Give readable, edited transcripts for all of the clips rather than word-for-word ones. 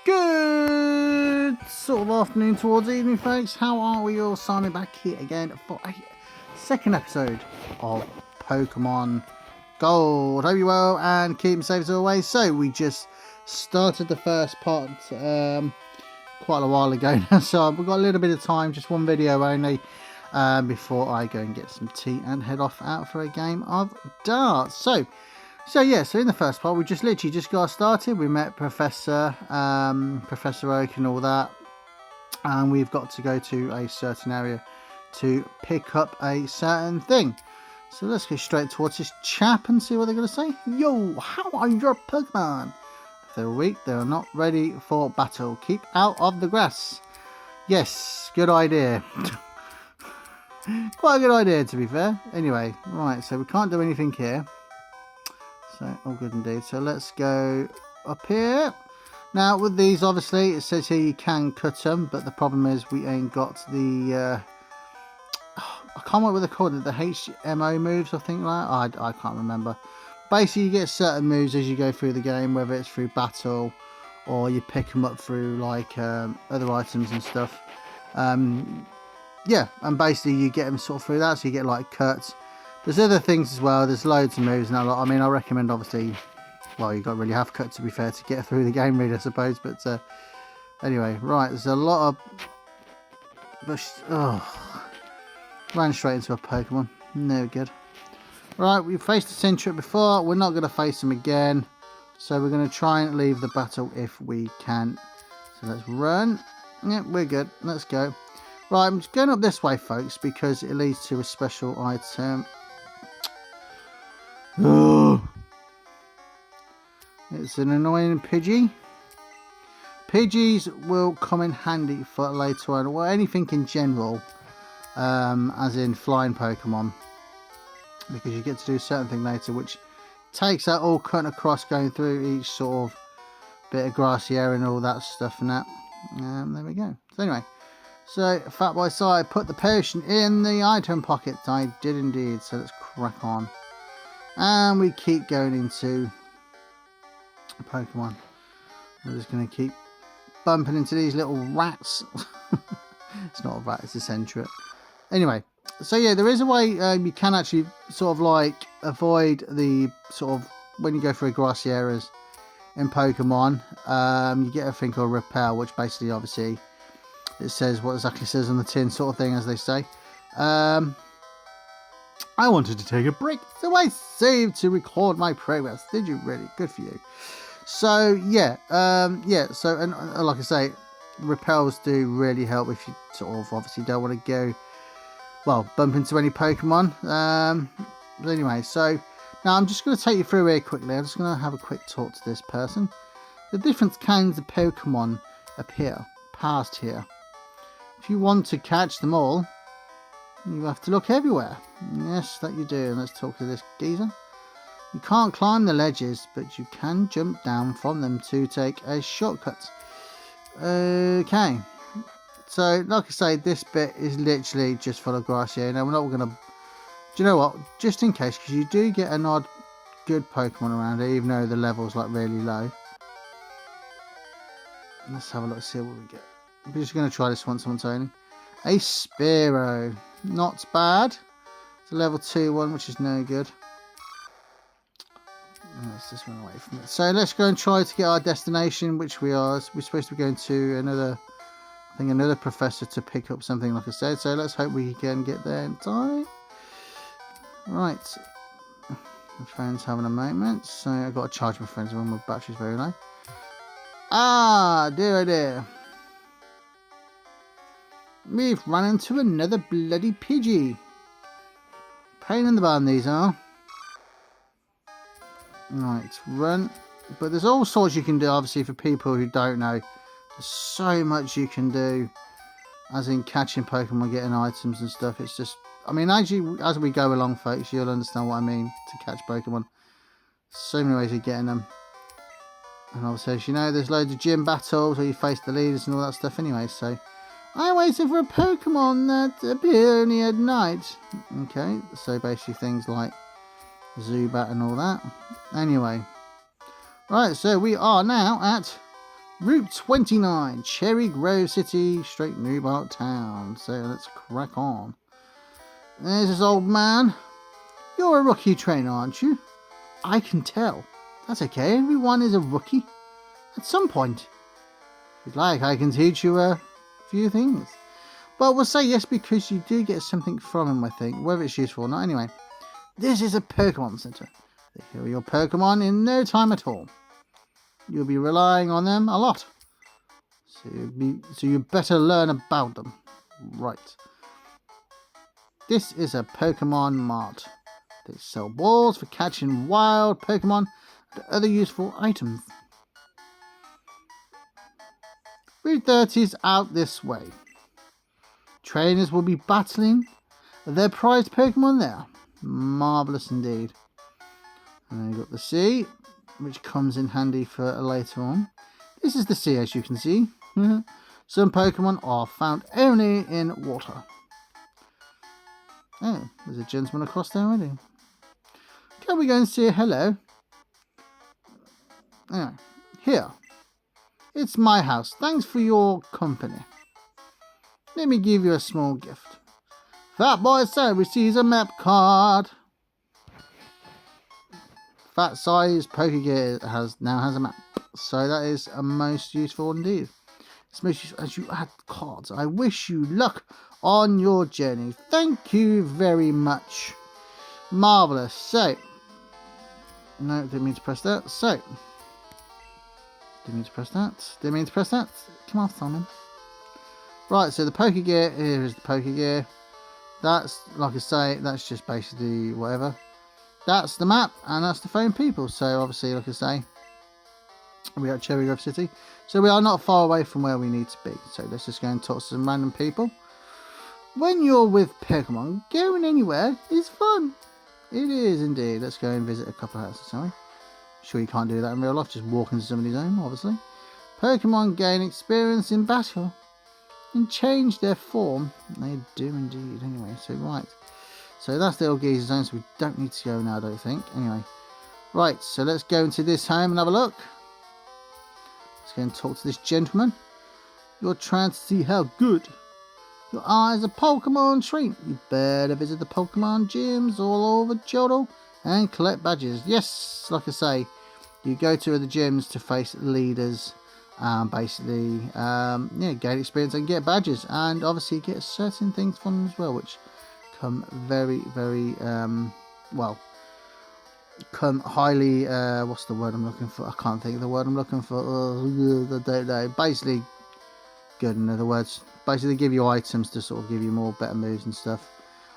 Good sort of afternoon towards evening, folks. How are we all? Simon back here again for a second episode of Pokemon Gold. Hope you're well and keep safe as always. So we just started the first part quite a while ago now, so we've got a little bit of time, just one video only, before I go and get some tea and head off out for a game of darts. So in the first part, we literally just got started. We met Professor Oak and all that, and we've got to go to a certain area to pick up a certain thing. So let's go straight towards this chap and see what they're going to say. Yo, how are your Pokemon? If they're weak, they are not ready for battle. Keep out of the grass. Yes, good idea. Quite a good idea, to be fair. Anyway, right, so we can't do anything here. So, all good indeed. So, let's go up here. Now, with these, obviously, it says here you can cut them, but the problem is we ain't got the, I can't remember what they're called, the HMO moves, I think, like I can't remember. Basically, you get certain moves as you go through the game, whether it's through battle or you pick them up through, like, other items and stuff. Yeah, and basically you get them sort of through that, so you get, like, cuts. There's other things as well. There's loads of moves now. I mean, I recommend, obviously, well, you got to really have cut, to be fair, to get through the game, really, I suppose. But anyway, right, there's a lot of ran straight into a Pokemon. No good. Right, we faced the Centric before. We're not going to face him again, so we're going to try and leave the battle if we can. So let's run. Yep, we're good. Let's go. Right, I'm just going up this way, folks, because it leads to a special item. It's an annoying Pidgey. Pidgeys will come in handy for later on, or anything in general, as in flying Pokemon, because you get to do a certain thing later, which takes that all cutting across, going through each sort of bit of grassy area and all that stuff and that. There we go. So anyway, so Fat Boy side, put the potion in the item pocket. I did indeed. So let's crack on. And we keep going into Pokemon. We're just going to keep bumping into these little rats. It's not a rat, it's a Centric. Anyway, so yeah, there is a way you can actually sort of like avoid the sort of, when you go through grassy areas in Pokemon, you get a thing called Repel, which basically, obviously, it says what exactly says on the tin, sort of thing, as they say. I wanted to take a break, so I saved to record my progress. Did you really? Good for you. So yeah, so, and like I say, repels do really help if you sort of obviously don't want to go, well, bump into any Pokemon. But anyway, so now I'm just going to take you through here quickly. I'm just going to have a quick talk to this person. The different kinds of Pokemon appear past here. If you want to catch them all, you have to look everywhere. Yes, that you do. And let's talk to this geezer. You can't climb the ledges, but you can jump down from them to take a shortcut. Okay. So, like I say, this bit is literally just full of grass here. Now, we're not going to... Do you know what? Just in case, because you do get an odd good Pokemon around here, even though the level's like really low. Let's have a look, see what we get. I'm just going to try this once only. A Spearow. Not bad. It's a level 2 one, which is no good. Let's just run away from it. So let's go and try to get our destination, which we are. We're supposed to be going to another, I think, another professor to pick up something, like I said. So let's hope we can get there in time. Right. My phone's having a moment. So I've got to charge my phone's when my battery's very low. Ah, dear, oh dear. We've run into another bloody Pidgey. Pain in the bum, these are. Right, run. But there's all sorts you can do, obviously, for people who don't know. There's so much you can do, as in catching Pokemon, getting items and stuff. It's just, I mean, as we go along, folks, you'll understand what I mean to catch Pokemon. So many ways of getting them. And obviously, as you know, there's loads of gym battles where you face the leaders and all that stuff anyway, so... I waited for a Pokemon that appear only at night. Okay, so basically things like Zubat and all that. Anyway. Right, so we are now at Route 29, Cherry Grove City, straight Newbark Town. So let's crack on. There's this old man. You're a rookie trainer, aren't you? I can tell. That's okay, everyone is a rookie. At some point. If you'd like, I can teach you a few things. But we'll say yes because you do get something from him, I think. Whether it's useful or not. Anyway, this is a Pokémon Center. They heal your Pokémon in no time at all. You'll be relying on them a lot. So you better learn about them. Right. This is a Pokemon Mart. They sell balls for catching wild Pokemon and other useful items. Route 30 is out this way. Trainers will be battling their prized Pokemon there. Marvellous indeed. And then you've got the sea, which comes in handy for later on. This is the sea, as you can see. Some Pokemon are found only in water. Oh, there's a gentleman across there already. Can we go and say hello? Anyway, here. It's my house. Thanks for your company. Let me give you a small gift. Fat Boy Sam receives a map card. Fat size Pokegear now has a map. So that is a most useful indeed. It's most useful as you add cards. I wish you luck on your journey. Thank you very much. Marvellous. So, no, didn't mean to press that. So, didn't mean to press that. Didn't mean to press that. Come on, Simon. Right, so the Pokegear, here is the Pokegear. That's, like I say, that's just basically whatever. That's the map, and that's the phone people. So, obviously, like I say, we are at Cherry Grove City. So, we are not far away from where we need to be. So, let's just go and talk to some random people. When you're with Pokemon, going anywhere is fun. It is indeed. Let's go and visit a couple of houses, shall we? Sure, you can't do that in real life, just walk into somebody's home, obviously. Pokemon gain experience in battle and change their form. They do indeed. Anyway, so right. So that's the old geezer's home, so we don't need to go now, I don't think. Anyway, right, so let's go into this home and have a look. Let's go and talk to this gentleman. You're trying to see how good your eyes are Pokemon trained. You better visit the Pokemon gyms all over Johto and collect badges. Yes, like I say, you go to the gyms to face leaders. Basically, yeah, gain experience and get badges, and obviously get certain things from them as well, which come very, very well. Come highly. What's the word I'm looking for? I can't think of the word I'm looking for. I don't know. Basically, good in other words. Basically, give you items to sort of give you more better moves and stuff.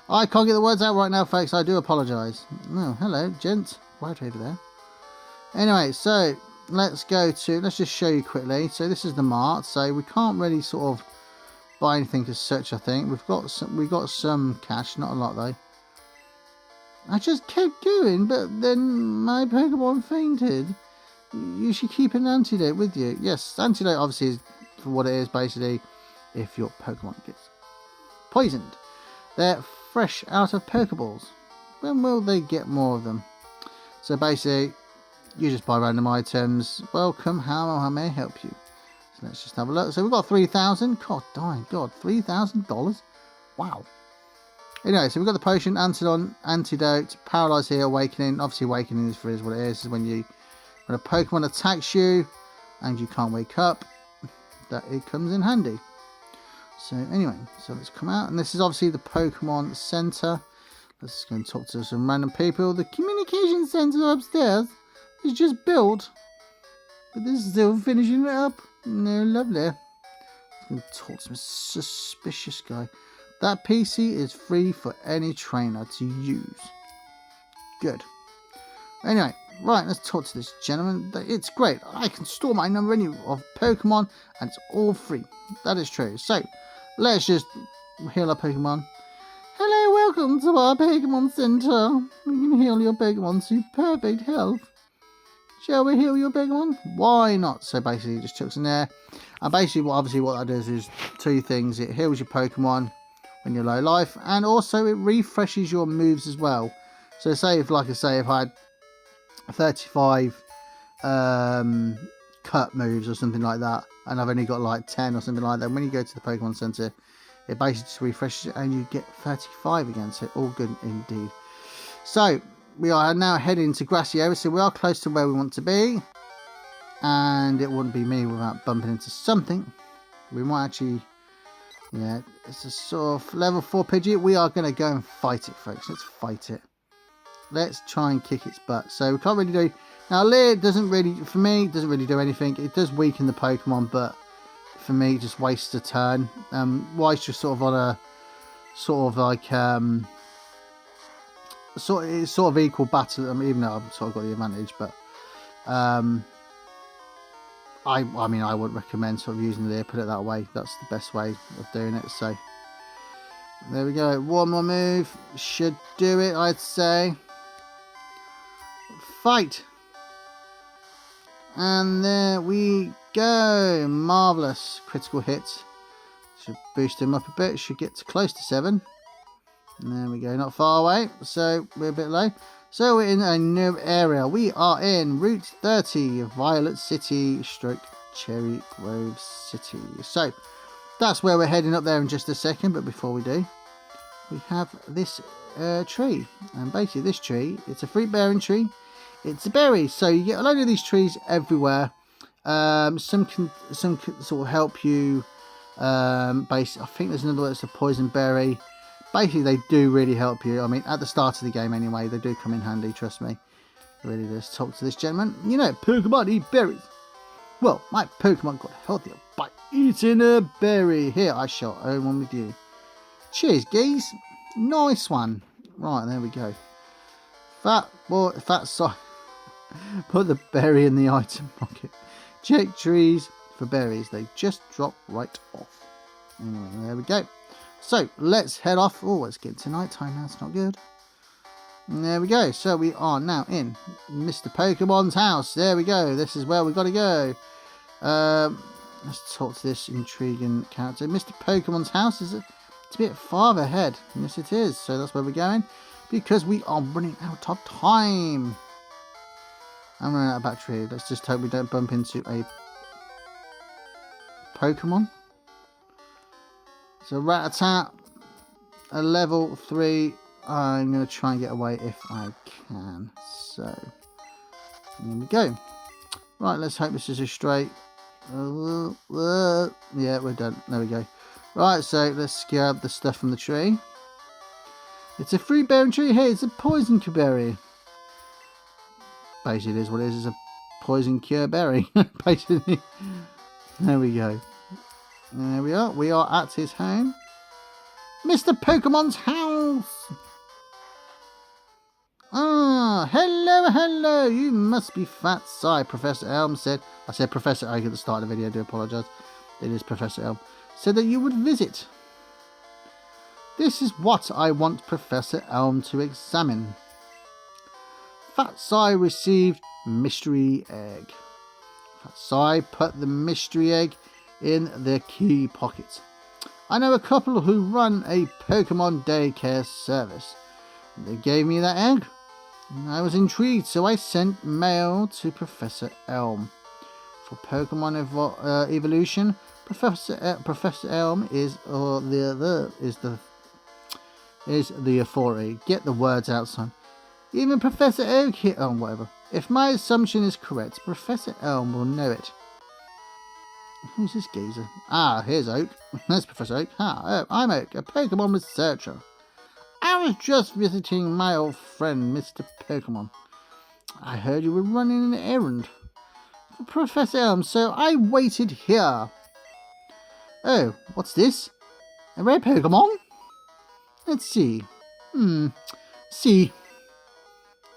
I can't get the words out right now, folks. I do apologise. Oh, hello, gent. Right over there. Anyway, so let's just show you quickly. So this is the mart. So we can't really sort of buy anything as such. I think we've got some cash, not a lot though. I just kept going, but then my Pokemon fainted. You should keep an antidote with you. Yes, antidote obviously is for what it is. Basically, if your Pokemon gets poisoned, they're fresh out of Pokeballs. When will they get more of them? So basically, you just buy random items. Welcome, how may I help you? So let's just have a look. So we've got 3,000. God, God, $3,000. Wow. Anyway, so we've got the potion, antidote, paralyze here, awakening. Obviously, awakening is what it is. Is when a Pokemon attacks you and you can't wake up, that it comes in handy. So anyway, so let's come out, and this is obviously the Pokemon Center. Let's go and talk to some random people. The communication center upstairs is just built, but this is still finishing it up. No, lovely. Let's go and talk to some suspicious guy. That PC is free for any trainer to use. Good. Anyway, right, let's talk to this gentleman. It's great. I can store my number of Pokemon, and it's all free. That is true. So, let's just heal our Pokemon. Hello, welcome to our Pokemon Center. We can heal your Pokemon to perfect health. Shall we heal your Pokemon? Why not? So basically, it just chucks in there. And basically, what that does is two things. It heals your Pokemon when you're low life, and also it refreshes your moves as well. So say if I had 35 cover cut moves or something like that, and I've only got like 10 or something like that, when you go to the Pokemon Center, it basically just refreshes it and you get 35 again. So all good indeed. So we are now heading to Grassy Area, so we are close to where we want to be, and it wouldn't be me without bumping into something. We might actually, yeah, it's a sort of level 4 Pidgey. We are going to go and fight it, folks. Let's fight it. Let's try and kick its butt. So we can't really do, now Leer doesn't really, for me, doesn't really do anything. It does weaken the Pokemon, but for me, it just wastes a turn. Weiss just sort of on a, sort of like, it's sort of equal battle. I mean, even though I've sort of got the advantage, but I mean, I wouldn't recommend sort of using Leer, put it that way. That's the best way of doing it. So there we go. One more move should do it, I'd say. Fight, and there we go. Marvelous critical hit. Should boost him up a bit. Should get to close to 7. And there we go, not far away, so we're a bit low. So we're in a new area. We are in Route 30, Violet City stroke Cherry Grove City. So that's where we're heading up there in just a second, but before we do, we have this tree. And basically this tree, it's a fruit bearing tree. It's a berry, so you get a load of these trees everywhere. Some can sort of help you. I think there's another one that's a poison berry. Basically, they do really help you. I mean, at the start of the game anyway, they do come in handy, trust me. Really, let's talk to this gentleman. You know, Pokemon eat berries. Well, my Pokemon got healthier by eating a berry. Here, I shall own one with you. Cheers, geese. Nice one. Right, there we go. Fat side. Put the berry in the item pocket. Check trees for berries. They just drop right off. Anyway, there we go. So let's head off. Oh, it's getting to night time now. It's not good. And there we go. So we are now in Mr. Pokemon's house. There we go. This is where we've got to go. Let's talk to this intriguing character. Mr. Pokemon's house is it's a bit far ahead. Yes, it is. So that's where we're going because we are running out of time. I'm running out of battery. Let's just hope we don't bump into a Pokemon. So Rattata, a level 3. I'm going to try and get away if I can. So, here we go. Right, let's hope this is a straight. Yeah, we're done. There we go. Right, so let's grab the stuff from the tree. It's a fruit bearing tree. Hey, it's a poison berry. Basically, it is what it is. It's a poison cure berry. Basically. There we go. There we are. We are at his home. Mr. Pokemon's house. Ah, hello, hello. You must be Fat Sai, Professor Elm said. I said Professor Oak at the start of the video. I do apologise. It is Professor Elm. Said that you would visit. This is what I want Professor Elm to examine. Fat Sai received mystery egg. Fat Sai put the mystery egg in their key pocket. I know a couple who run a Pokemon daycare service. They gave me that egg. I was intrigued, so I sent mail to Professor Elm. For Pokemon evolution, Professor Elm is the authority. Get the words out, son. Even Professor Oak here. Oh, whatever. If my assumption is correct, Professor Elm will know it. Who's this geezer? Ah, here's Oak. That's Professor Oak. I'm Oak, a Pokemon researcher. I was just visiting my old friend, Mr. Pokemon. I heard you were running an errand for Professor Elm, so I waited here. Oh, what's this? A rare Pokemon? Let's see. See.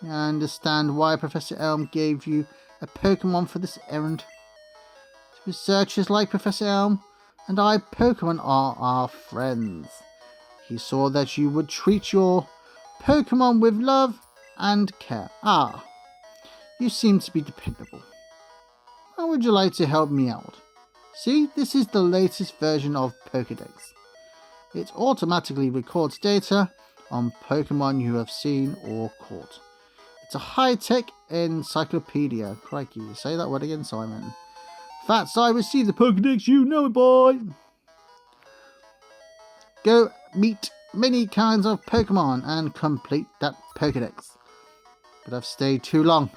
I understand why Professor Elm gave you a Pokemon for this errand. Researchers like Professor Elm and I, Pokemon, are our friends. He saw that you would treat your Pokemon with love and care. Ah, you seem to be dependable. How would you like to help me out? See, this is the latest version of Pokédex. It automatically records data on Pokemon you have seen or caught. It's a high-tech encyclopedia. Crikey, say that word again, Simon. Fats, I receive the Pokédex, you know it, boy. Go meet many kinds of Pokemon and complete that Pokédex. But I've stayed too long.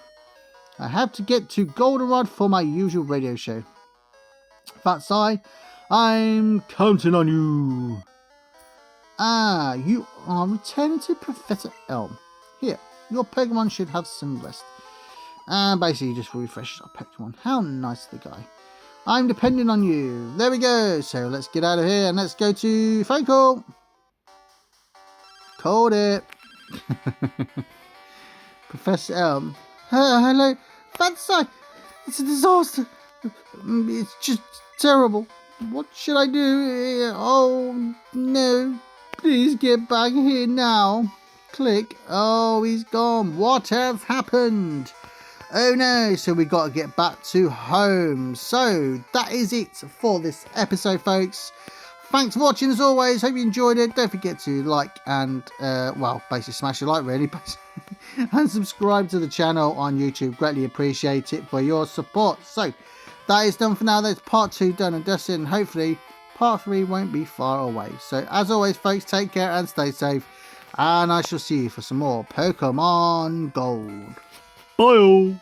I have to get to Goldenrod for my usual radio show. Fats, I'm counting on you. Ah, you are returning to Professor Elm. Here, your Pokemon should have some rest. And basically just refreshes our Pokemon. How nice of the guy. I'm depending on you. There we go. So let's get out of here and let's go to phone call. Called it. Professor Elm. Hello. Fancy. It's a disaster. It's just terrible. What should I do? Oh no. Please get back here now. Click. Oh, he's gone. What has happened? Oh no, so we got to get back to home. So that is it for this episode, folks. Thanks for watching as always. Hope you enjoyed it. Don't forget to like and, well, basically smash a like really. And subscribe to the channel on YouTube. Greatly appreciate it for your support. So that is done for now. That's part 2 done and dusted. And hopefully part 3 won't be far away. So as always, folks, take care and stay safe. And I shall see you for some more Pokemon Gold. Bye all.